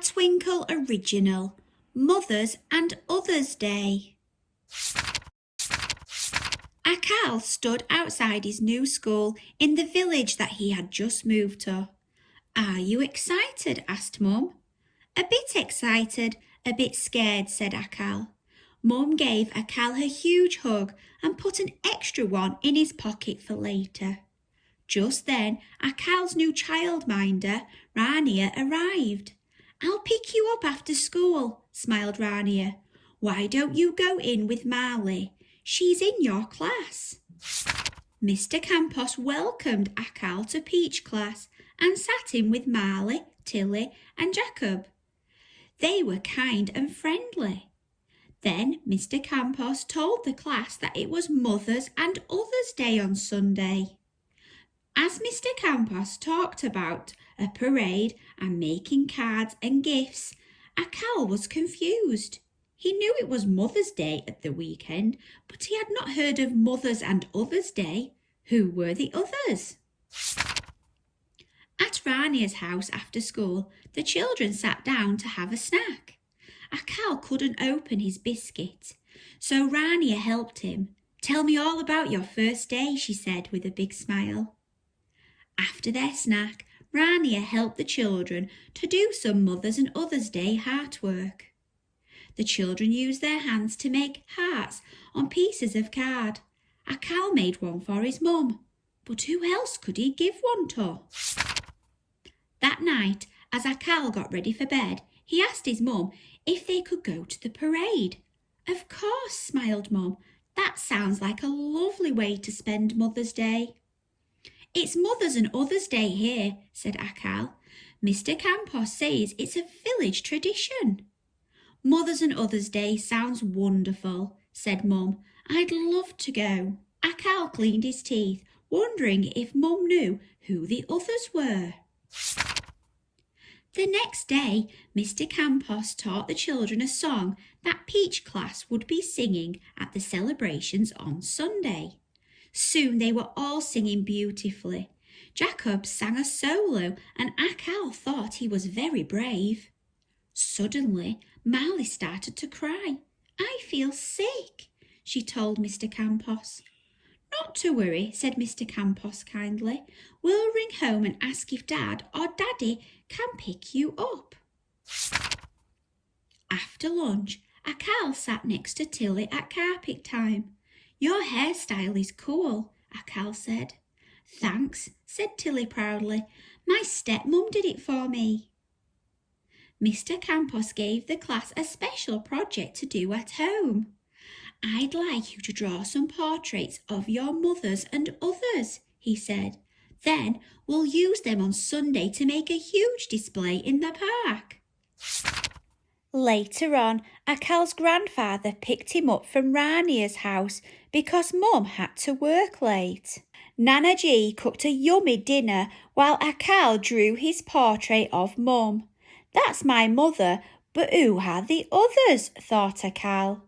Twinkl original, Mothers and Others Day. Akal stood outside his new school in the village that he had just moved to. "Are you excited?" asked Mum. "A bit excited, a bit scared," said Akal. Mum gave Akal a huge hug and put an extra one in his pocket for later. Just then, Akal's new childminder, Rania, arrived. "I'll pick you up after school," smiled Rania. "Why don't you go in with Marley? She's in your class." Mr. Campos welcomed Akal to Peach class and sat in with Marley, Tilly and Jacob. They were kind and friendly. Then Mr. Campos told the class that it was Mothers and Others Day on Sunday. As Mr. Campos talked about a parade and making cards and gifts, Akal was confused. He knew it was Mother's Day at the weekend, but he had not heard of Mothers and Others Day. Who were the others? At Rania's house after school, the children sat down to have a snack. Akal couldn't open his biscuit, so Rania helped him. "Tell me all about your first day," she said with a big smile. After their snack, Rania helped the children to do some Mothers and Others Day artwork. The children used their hands to make hearts on pieces of card. Akal made one for his mum, but who else could he give one to? That night, as Akal got ready for bed, he asked his mum if they could go to the parade. "Of course," smiled Mum. "That sounds like a lovely way to spend Mother's Day." "It's Mothers and Others Day here," said Akal. "Mr. Campos says it's a village tradition." "Mothers and Others Day sounds wonderful," said Mum. "I'd love to go." Akal cleaned his teeth, wondering if Mum knew who the others were. The next day, Mr. Campos taught the children a song that Peach class would be singing at the celebrations on Sunday. Soon they were all singing beautifully. Jacob sang a solo and Akal thought he was very brave. Suddenly, Marley started to cry. "I feel sick," she told Mr. Campos. "Not to worry," said Mr. Campos kindly. "We'll ring home and ask if Dad or Daddy can pick you up." After lunch, Akal sat next to Tilly at carpet time. "Your hairstyle is cool," Akal said. "Thanks," said Tilly proudly. "My stepmum did it for me." Mr. Campos gave the class a special project to do at home. "I'd like you to draw some portraits of your mothers and others," he said. "Then we'll use them on Sunday to make a huge display in the park." Later on, Akal's grandfather picked him up from Rania's house because Mum had to work late. Nana G cooked a yummy dinner while Akal drew his portrait of Mum. "That's my mother, but who are the others?" thought Akal.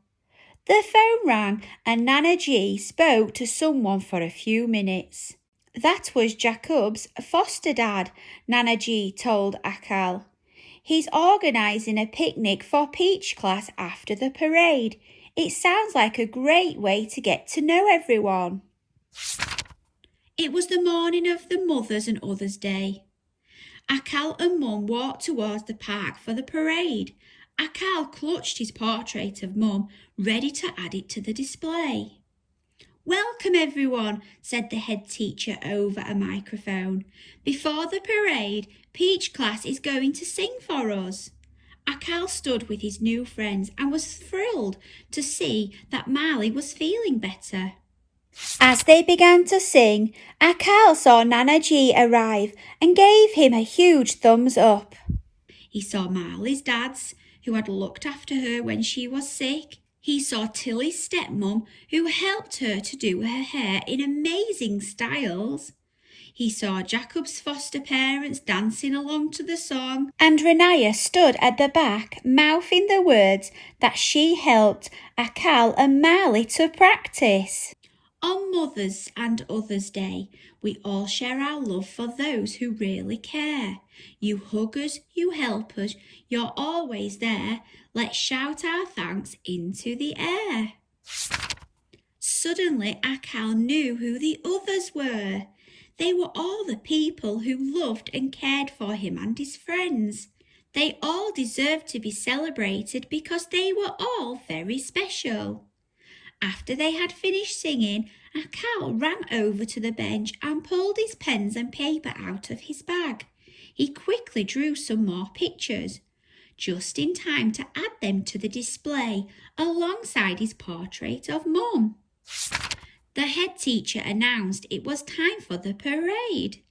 The phone rang and Nana G spoke to someone for a few minutes. "That was Jacob's foster dad," Nana G told Akal. "He's organising a picnic for Peach class after the parade. It sounds like a great way to get to know everyone." It was the morning of the Mothers and Others Day. Akal and Mum walked towards the park for the parade. Akal clutched his portrait of Mum, ready to add it to the display. "Welcome everyone," said the head teacher over a microphone. "Before the parade, Peach class is going to sing for us." Akal stood with his new friends and was thrilled to see that Marley was feeling better. As they began to sing, Akal saw Nana G arrive and gave him a huge thumbs up. He saw Marley's dads, who had looked after her when she was sick. He saw Tilly's stepmum, who helped her to do her hair in amazing styles. He saw Jacob's foster parents dancing along to the song, and Rania stood at the back mouthing the words that she helped Akal and Marley to practice. On Mother's and Others' Day, we all share our love for those who really care. You hug us, you help us, you're always there. Let's shout our thanks into the air. Suddenly, Akal knew who the others were. They were all the people who loved and cared for him and his friends. They all deserved to be celebrated because they were all very special. After they had finished singing, Akal ran over to the bench and pulled his pens and paper out of his bag. He quickly drew some more pictures, just in time to add them to the display alongside his portrait of Mum. The head teacher announced it was time for the parade.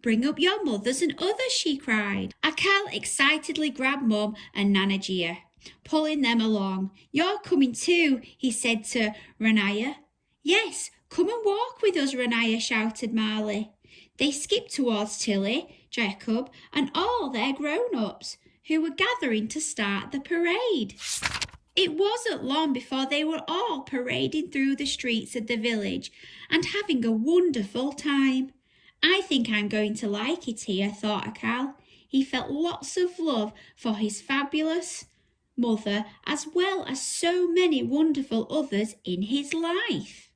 Bring up your mothers and others, she cried. Akal excitedly grabbed Mum and Nana Gia, pulling them along. You're coming too, he said to Ranaya. Yes, come and walk with us, Ranaya shouted Marley. They skipped towards Tilly, Jacob, and all their grown-ups, who were gathering to start the parade. It wasn't long before they were all parading through the streets of the village and having a wonderful time. I think I'm going to like it here, thought Akal. He felt lots of love for his fabulous mother as well as so many wonderful others in his life.